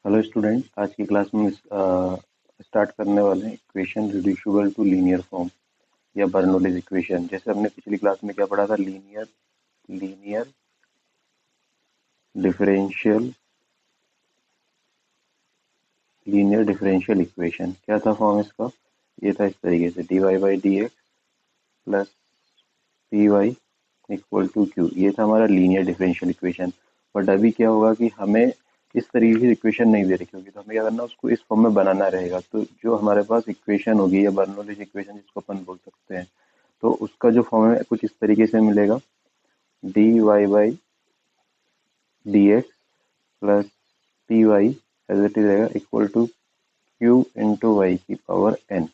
Hello student, आज की class में स्टार्ट करने वाले हैं equation reducible to linear form या बर्नौलीज इक्वेशन। जैसे हमने पिछली क्लास में क्या पढ़ा था, linear linear differential linear differential equation. क्या था फॉर्म इसका? ये था इस तरीके से, D Y by D x plus P Y equal to Q. ये था हमारा लीनियर डिफरेंशियल इक्वेशन। बट अभी क्या होगा कि हमें इस तरीके की इक्वेशन नहीं दे रखी होगी, तो हमें क्या करना, उसको इस फॉर्म में बनाना रहेगा। तो जो हमारे पास इक्वेशन होगी या बर्नौलीज इक्वेशन जिसको अपन बोल सकते हैं, तो उसका जो फॉर्म है कुछ इस तरीके से मिलेगा, d Y by D x plus P y as it is रहेगा equal to q into y की पावर एन।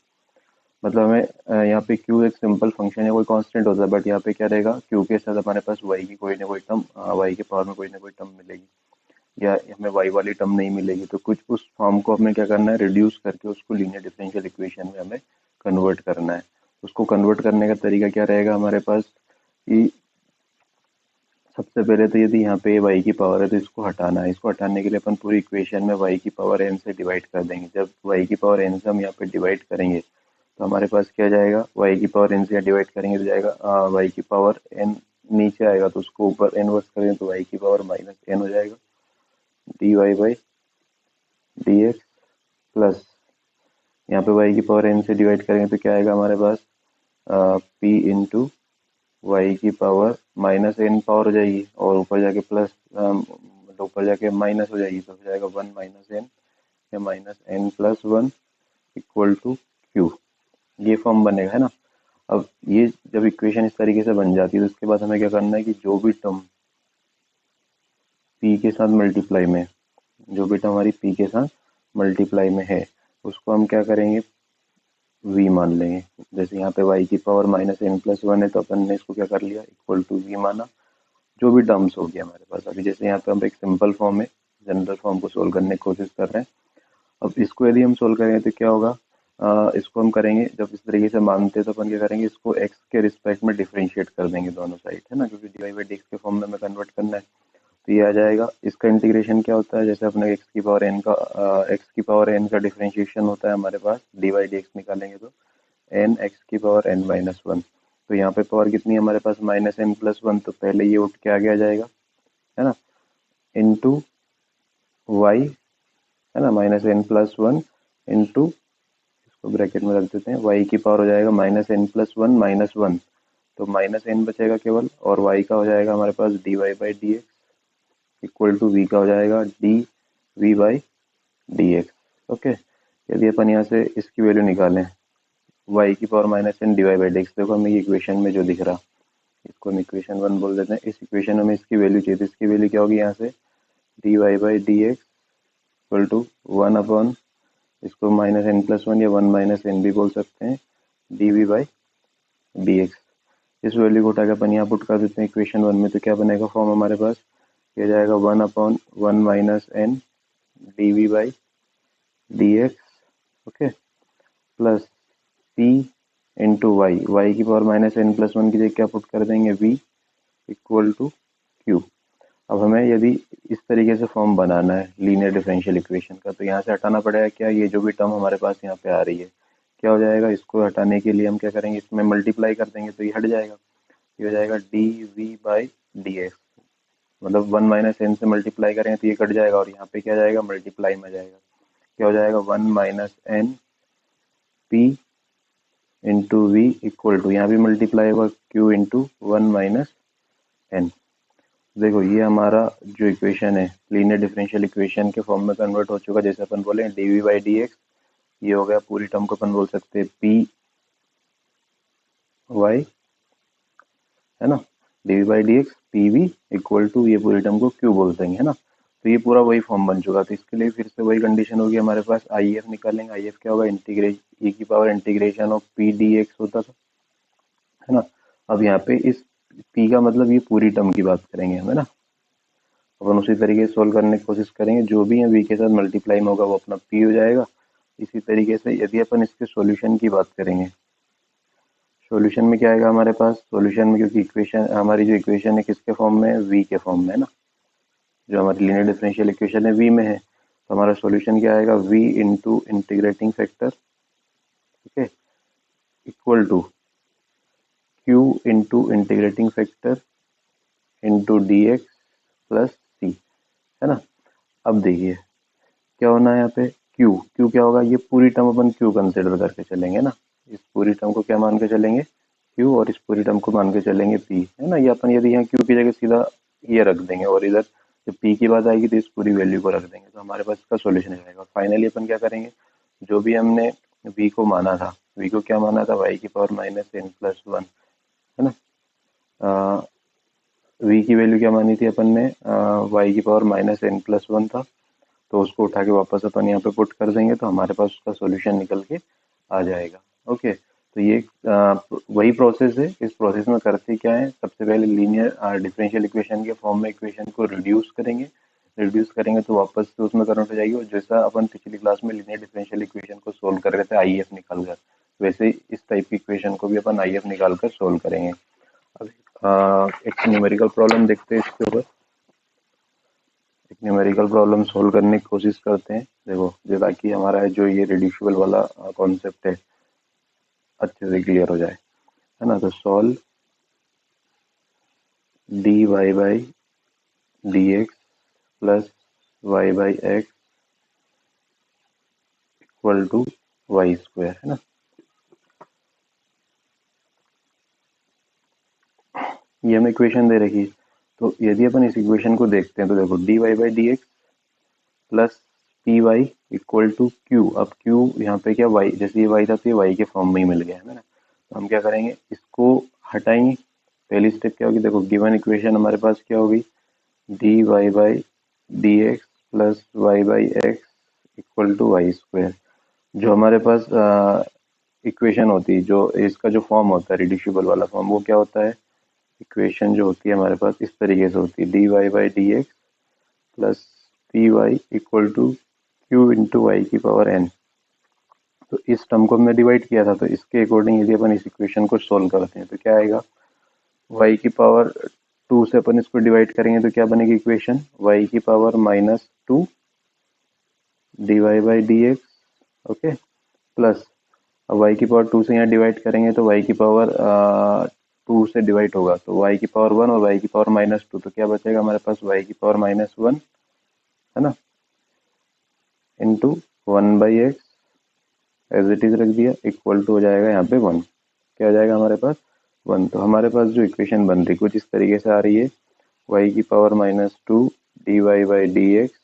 मतलब हमें यहाँ पे q एक सिंपल फंक्शन है, कोई कांस्टेंट होता है, बट यहाँ पे क्या रहेगा, q के साथ हमारे पास y की कोई ना कोई टर्म, y के पावर में कोई ना कोई टर्म मिलेगी, या हमें y वाली टर्म नहीं मिलेगी। तो कुछ उस फॉर्म को हमें क्या करना है, रिड्यूस करके उसको लीनियर डिफरेंशियल इक्वेशन में हमें कन्वर्ट करना है। उसको कन्वर्ट करने का तरीका क्या रहेगा हमारे पास कि सबसे पहले तो यदि यहाँ पे y की पावर है तो इसको हटाना है। इसको हटाने के लिए अपन पूरी इक्वेशन में y की पावर n से डिवाइड कर देंगे। जब y की पावर n से हम यहाँ पे डिवाइड करेंगे तो हमारे पास क्या जाएगा, y की पावर n से डिवाइड करेंगे तो जाएगा y की पावर n, नीचे आएगा तो उसको ऊपर n वर्स करेंगे तो y की पावर माइनस n हो जाएगा, D Y by D x plus यहाँ पे y की पावर n से डिवाइड करेंगे तो क्या आएगा हमारे पास, p इंटू वाई की पावर माइनस एन पावर हो जाएगी, और ऊपर जाके प्लस, ऊपर जाके माइनस हो जाएगी, तो हो जाएगा 1 माइनस एन या minus N plus 1 equal to Q. ये फॉर्म बनेगा, है ना। अब ये जब इक्वेशन इस तरीके से बन जाती है तो उसके बाद हमें क्या करना है कि जो भी टर्म p के साथ मल्टीप्लाई में, जो भी टर्म हमारी p के साथ मल्टीप्लाई में है, उसको हम क्या करेंगे, v मान लेंगे। जैसे यहाँ पे y की पावर माइनस एन प्लस 1 है तो अपन ने इसको क्या कर लिया, इक्वल टू v माना। जो भी टर्म्स होगी हमारे पास, अभी जैसे यहाँ पे हम एक सिंपल फॉर्म है, जनरल फॉर्म को सोल्व करने की कोशिश कर रहे हैं। अब इसको यदि हम सोल्व करेंगे तो क्या होगा, इसको हम करेंगे जब इस तरीके से मानते हैं तो अपन क्या करेंगे, इसको x के रिस्पेक्ट में डिफरेंशिएट कर देंगे दोनों साइड, है ना, क्योंकि D Y by D X के फॉर्म में हमें कन्वर्ट करना है। तो ये आ जाएगा, इसका इंटीग्रेशन क्या होता है, जैसे अपने x की पावर n का डिफरेंशिएशन होता है हमारे पास, डी वाई डी एक्स निकालेंगे तो n x की पावर n माइनस 1। तो यहाँ पे पावर कितनी है हमारे पास, माइनस एन प्लस 1, तो पहले ये उठ के आगे आ जाएगा, है ना, इंटू वाई, है ना, माइनस एन प्लस 1 इंटू, इसको ब्रैकेट में रख देते हैं, वाई की पावर हो जाएगा माइनस एन प्लस 1 माइनस 1, तो माइनस एन बचेगा केवल, और वाई का हो जाएगा हमारे पास d Y by D x equal to v का हो जाएगा D we by D x. Okay, यदि अपन यहाँ से इसकी वैल्यू निकालें, y की power minus N d Y by D x, देखो हमें ये इक्वेशन में जो दिख रहा, इसको हम इक्वेशन 1 बोल देते हैं। इस इक्वेशन में इसकी वैल्यू चाहिए, तो इसकी वैल्यू क्या होगी, यहाँ से D Y by D x equal to 1 upon, इसको माइनस एन प्लस 1 या 1 माइनस एन भी बोल सकते हैं, D we by D X. इस वैल्यू को उठा के अपन यहाँ पुट कर देते हैं इक्वेशन 1 में, तो क्या बनेगा फॉर्म हमारे पास, ये जाएगा 1 upon 1 minus N D we by D x, okay, plus P into Y, Y की पावर माइनस एन प्लस 1 की जगह क्या पुट कर देंगे, वी इक्वल टू क्यू। अब हमें यदि इस तरीके से फॉर्म बनाना है लीनियर डिफरेंशियल इक्वेशन का, तो यहाँ से हटाना पड़ेगा क्या, ये जो भी टर्म हमारे पास यहाँ पे आ रही है, क्या हो जाएगा, इसको हटाने के लिए हम क्या करेंगे, इसमें मल्टीप्लाई कर देंगे तो ये हट जाएगा, ये हो जाएगा D we by D X, मतलब 1 माइनस एन से मल्टीप्लाई करेंगे तो ये कट जाएगा, और यहाँ पे क्या जाएगा, मल्टीप्लाई में जाएगा, क्या हो जाएगा, 1 minus N P into V equal to, यहाँ भी मल्टीप्लाई होगा क्यू इंटू 1 माइनस एन। देखो ये हमारा जो इक्वेशन है लीनियर डिफरेंशियल इक्वेशन के फॉर्म में कन्वर्ट हो चुका। जैसे अपन बोले D we by D X, ये हो गया, पूरी टर्म को अपन बोल सकते हैं पी वाई, है ना, D we by D x P we equal to, ये पूरी टर्म को क्यू बोल देंगे, है ना। तो ये पूरा वही फॉर्म बन चुका। तो इसके लिए फिर से वही कंडीशन होगी हमारे पास, आई एफ निकालेंगे। आई एफ क्या होगा, इंटीग्रेशन ई की power integration of p d x होता था, है ना। अब यहाँ पे इस पी का मतलब ये पूरी टर्म की बात करेंगे हम, है ना। अपन उसी तरीके से सोल्व करने की कोशिश करेंगे, जो भी है वी के साथ मल्टीप्लाई में होगा वो अपना पी हो जाएगा। इसी तरीके से यदि अपन इसके सॉल्यूशन की बात करेंगे, सॉल्यूशन में क्या आएगा हमारे पास, सॉल्यूशन में, क्योंकि इक्वेशन हमारी जो इक्वेशन है किसके फॉर्म में है, वी के फॉर्म में, है ना, जो हमारी लीनियर डिफरेंशियल इक्वेशन है वी में है, तो हमारा सॉल्यूशन क्या आएगा, v इंटू इंटीग्रेटिंग फैक्टर, ठीक है, equal to q into integrating factor into d x plus c, है ना। अब देखिए क्या होना है यहाँ पे, q क्या होगा, ये पूरी टर्म अपन q कंसिडर करके चलेंगे ना, इस पूरी टर्म को क्या मान के चलेंगे, q, और इस पूरी टर्म को मान के चलेंगे p, है ना। ये अपन यदि यहाँ q की जगह सीधा ये रख देंगे और इधर जब p की बात आएगी तो इस पूरी वैल्यू को रख देंगे, तो हमारे पास इसका सॉल्यूशन आ जाएगा। फाइनली अपन क्या करेंगे, जो भी हमने v को माना था, v को क्या माना था, y की power minus n plus one, है ना। v की वैल्यू क्या मानी थी अपन ने, y की power minus n plus one था, तो उसको उठा के वापस अपन यहाँ पे पुट कर देंगे तो हमारे पास उसका सॉल्यूशन निकल के आ जाएगा। ओके, तो ये वही प्रोसेस है। इस प्रोसेस में करते क्या है, सबसे पहले लीनियर डिफरेंशियल इक्वेशन के फॉर्म में इक्वेशन को रिड्यूस करेंगे तो वापस से उसमें कन्वर्ट हो जाएगी, और जैसा अपन पिछली क्लास में लीनियर डिफरेंशियल इक्वेशन को सोल्व कर रहे थे आईएफ निकाल कर, वैसे ही इस टाइप की इक्वेशन को भी अपन आईएफ निकाल कर सोल्व करेंगे। अब एक न्यूमेरिकल प्रॉब्लम देखते हैं इसके ऊपर, एक न्यूमेरिकल प्रॉब्लम सोल्व करने की कोशिश करते हैं। देखो जो, ताकि हमारा जो ये रिड्यूसिबल वाला कॉन्सेप्ट है अच्छे से क्लियर हो जाए, है ना। तो solve D Y by D x plus Y by X equal to Y square, है ना। ये हमें इक्वेशन दे रखी है, तो यदि अपन इस इक्वेशन को देखते हैं तो देखो D Y by D x plus P Y equal to Q. अब क्यू यहाँ पे क्या, वाई, जैसे ये वाई था तो ये वाई के फॉर्म में ही मिल गया है ना। तो हम क्या करेंगे, इसको हटाएंगे। पहली स्टेप क्या होगी, देखो गिवन इक्वेशन हमारे पास क्या होगी, D Y by D x plus Y by X equal to Y square. जो हमारे पास इक्वेशन होती है, जो इसका जो फॉर्म होता है रिड्यूसिबल वाला फॉर्म, वो क्या होता है, इक्वेशन जो होती है हमारे पास इस तरीके से होती है, d Y by D x plus P Y equal to q into y की पावर एन। तो इस टर्म को हमने डिवाइड किया था, तो इसके अकॉर्डिंग यदि अपन इस इक्वेशन को सोल्व करते हैं तो क्या आएगा, y की पावर 2 से अपन इसको डिवाइड करेंगे तो क्या बनेगी इक्वेशन, y की power minus two d Y by D x, okay, plus अब y की पावर 2 से यहाँ डिवाइड करेंगे तो y की पावर 2 से डिवाइड होगा तो y की पावर 1 और y की पावर माइनस टू, तो क्या बचेगा हमारे पास y की पावर माइनस वन, है ना, into one by x as it is रख दिया, इक्वल टू हो जाएगा यहाँ पे वन। क्या हो जाएगा हमारे पास, वन। तो हमारे पास जो इक्वेशन बन रही कुछ इस तरीके से आ रही है, y की power minus two d Y by D x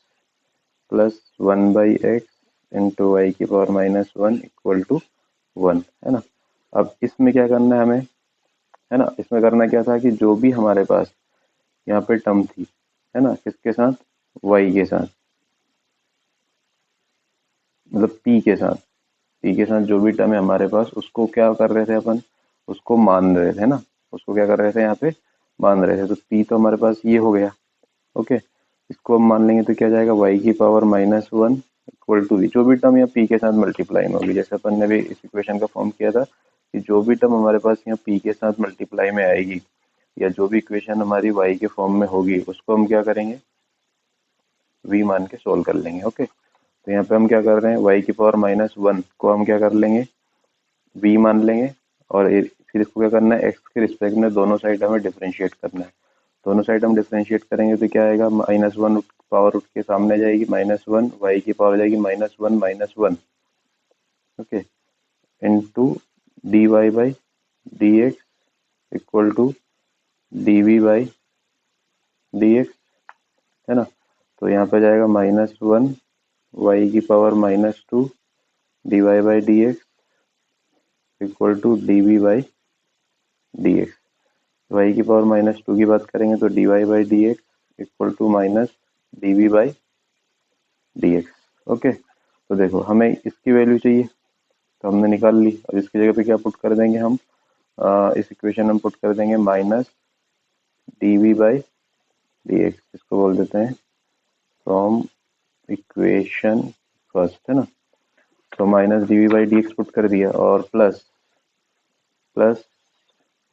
plus one by x into y की power minus one equal to one, है ना। अब इसमें क्या करना है हमें, है ना, इसमें करना क्या था कि जो भी हमारे पास यहाँ पे टर्म थी, है ना, किसके साथ, y के साथ, मतलब p के साथ जो भी टर्म है हमारे पास, उसको क्या कर रहे थे अपन, उसको मान रहे थे ना, उसको क्या कर रहे थे यहाँ पे, मान रहे थे। तो p तो हमारे पास ये हो गया, ओके, इसको हम मान लेंगे तो क्या जाएगा, y की power minus one equal to जो भी टर्म यहाँ p के साथ मल्टीप्लाई में होगी, जैसे अपन ने भी इस इक्वेशन का फॉर्म किया था कि जो भी टर्म हमारे पास यहाँ p के साथ मल्टीप्लाई में आएगी, या जो भी इक्वेशन हमारी y के फॉर्म में होगी, उसको हम क्या करेंगे, v मान के सोल्व कर लेंगे। ओके, तो यहाँ पे हम क्या कर रहे हैं, y की पावर माइनस वन को हम क्या कर लेंगे, v मान लेंगे, और फिर इसको क्या करना है, x के रिस्पेक्ट में दोनों साइड हमें डिफरेंशिएट करना है। दोनों साइड हम डिफरेंशिएट करेंगे तो क्या आएगा, माइनस वन पावर उठ के सामने जाएगी, माइनस वन, वाई की पावर जाएगी minus one, okay, into d Y by D x equal to d we by D x, है ना। तो यहाँ पे जाएगा माइनस वन वाई की power minus two d Y by D x equal to d we by D x. Y की power minus two की बात करेंगे तो d Y by D x equal to minus d we by D x. Okay, तो देखो हमें इसकी value चाहिए तो हमने निकाल ली। अब इसकी जगह पे क्या पुट कर देंगे हम, इस इक्वेशन में पुट कर देंगे minus d we by D x, इसको बोल देते हैं फ्रॉम इक्वेशन फर्स्ट, है ना। तो minus d we by D x put कर दिया, और प्लस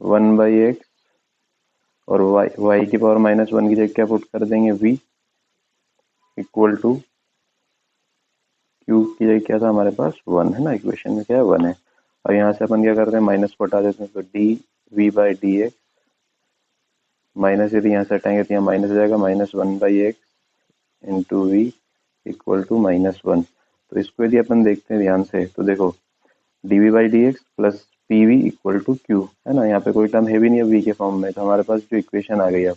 वन बाई एक्स, और y की पावर माइनस वन की जगह क्या पुट कर देंगे v इक्वल टू क्यू की जगह क्या था हमारे पास 1 है ना, इक्वेशन में क्या है 1 है। अब यहाँ से अपन क्या करते हैं माइनस को हटा देते हैं, तो d we by D x minus यदि यहाँ से हटाएंगे तो यहाँ माइनस हो जाएगा, -1/x into V equal to -1। तो इसको यदि अपन देखते हैं ध्यान से तो देखो d we by D x plus p we equal to q है ना, यहाँ पे कोई टर्म है भी नहीं है वी के फॉर्म में, तो हमारे पास जो इक्वेशन आ गई अब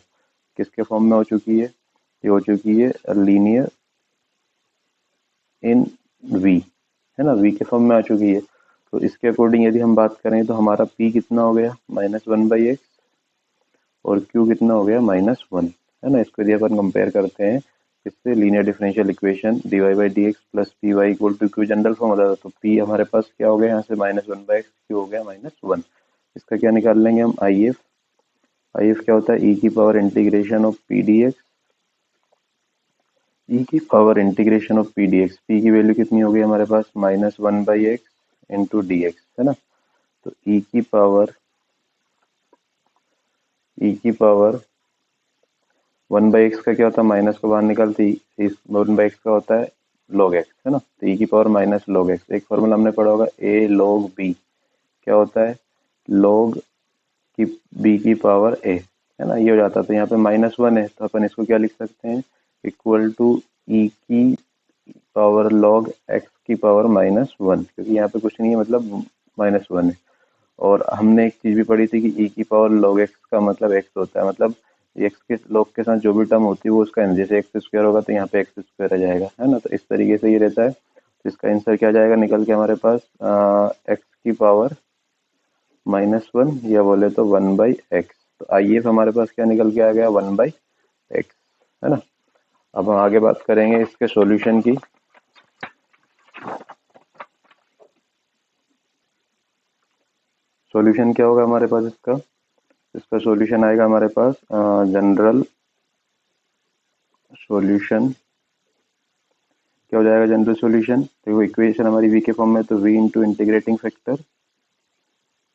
किसके फॉर्म में हो चुकी है, ये हो चुकी है लीनियर इन वी है ना, वी के फॉर्म में आ चुकी है। तो इसके अकॉर्डिंग यदि हम बात करें तो हमारा पी कितना हो गया -1/x और क्यू कितना हो गया -1 है ना। इसको यदि अपन कंपेयर करते हैं इससे linear differential equation d Y by D x plus P Y equal to q general form होता था, तो पी हमारे पास क्या हो गया यहाँ से -1/x, क्यू हो गया -1। इसका क्या निकाल लेंगे हम आई एफ क्या होता है ई की power integration of p d x, e की power integration of p d x, p की वैल्यू कितनी हो गई हमारे पास -1/x इंटू डी एक्स है ना। तो ई की पावर 1/x का क्या होता है, माइनस को बाहर निकालते ही 1/x का होता है log x है ना, तो ई की पावर माइनस log x, एक फॉर्मूला हमने पढ़ा होगा a log b क्या होता है log की b की पावर a है ना, ये हो जाता है। तो यहाँ पे -1 है तो अपन इसको क्या लिख सकते हैं इक्वल टू ई की पावर log x की पावर -1, क्योंकि यहाँ पे कुछ नहीं है मतलब -1 है। और हमने एक चीज भी पढ़ी थी कि e की पावर log x का मतलब x होता है, मतलब x के log के साथ जो भी टर्म होती है वो उसका जैसे एक्स स्क्वायर होगा तो यहाँ पे एक्स स्क्वायर आ जाएगा है ना, तो इस तरीके से ये रहता है। तो इसका आंसर क्या जाएगा निकल के हमारे पास x की पावर -1 या बोले तो 1/x। तो आइए हमारे पास क्या निकल के आ गया 1/x है ना। अब हम आगे बात करेंगे इसके सॉल्यूशन की। सॉल्यूशन क्या होगा हमारे पास इसका सॉल्यूशन आएगा हमारे पास जनरल सॉल्यूशन क्या हो जाएगा जनरल सॉल्यूशन, तो वो इक्वेशन हमारी वी के फॉर्म में, तो v into integrating factor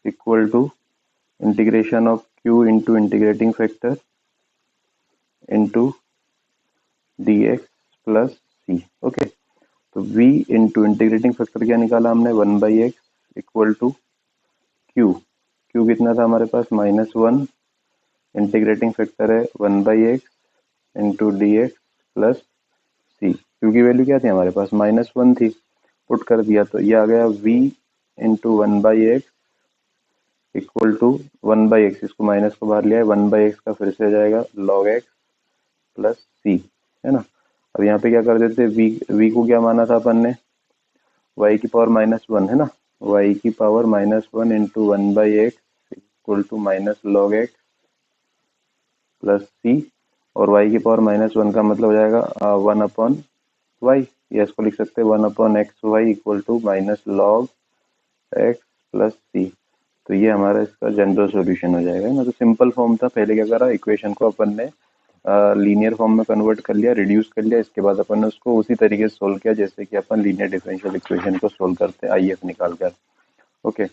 equal to integration of q into integrating factor into d x plus c. Okay, तो v इंटू इंटीग्रेटिंग फैक्टर क्या निकाला हमने 1/x इक्वल टू क्यू कितना था हमारे पास -1, इंटीग्रेटिंग फैक्टर है 1/x into d x plus c, q की value क्या थी हमारे पास -1 थी, पुट कर दिया तो ये आ गया v into 1/x equal to 1/x, इसको माइनस को बाहर लिया है 1/x का फिर से जाएगा log x प्लस सी है ना। अब यहाँ पे क्या कर देते v को क्या माना था अपन ने y की पावर -1 है ना, y की power -1 into 1/x equal to -log x plus c, और y की पावर -1 का मतलब हो जाएगा 1/y, या इसको लिख सकते हैं 1/xy equal to -log x plus c. तो ये हमारा इसका जनरल सॉल्यूशन हो जाएगा ना। तो सिंपल फॉर्म था, पहले क्या करा इक्वेशन को अपन ने लीनियर फॉर्म में कन्वर्ट कर लिया, रिड्यूस कर लिया, इसके बाद अपन ने उसको उसी तरीके से सोल्व किया जैसे कि अपन लीनियर डिफरेंशियल इक्वेशन को सोल्व करते हैं आईएफ निकाल कर। ओके,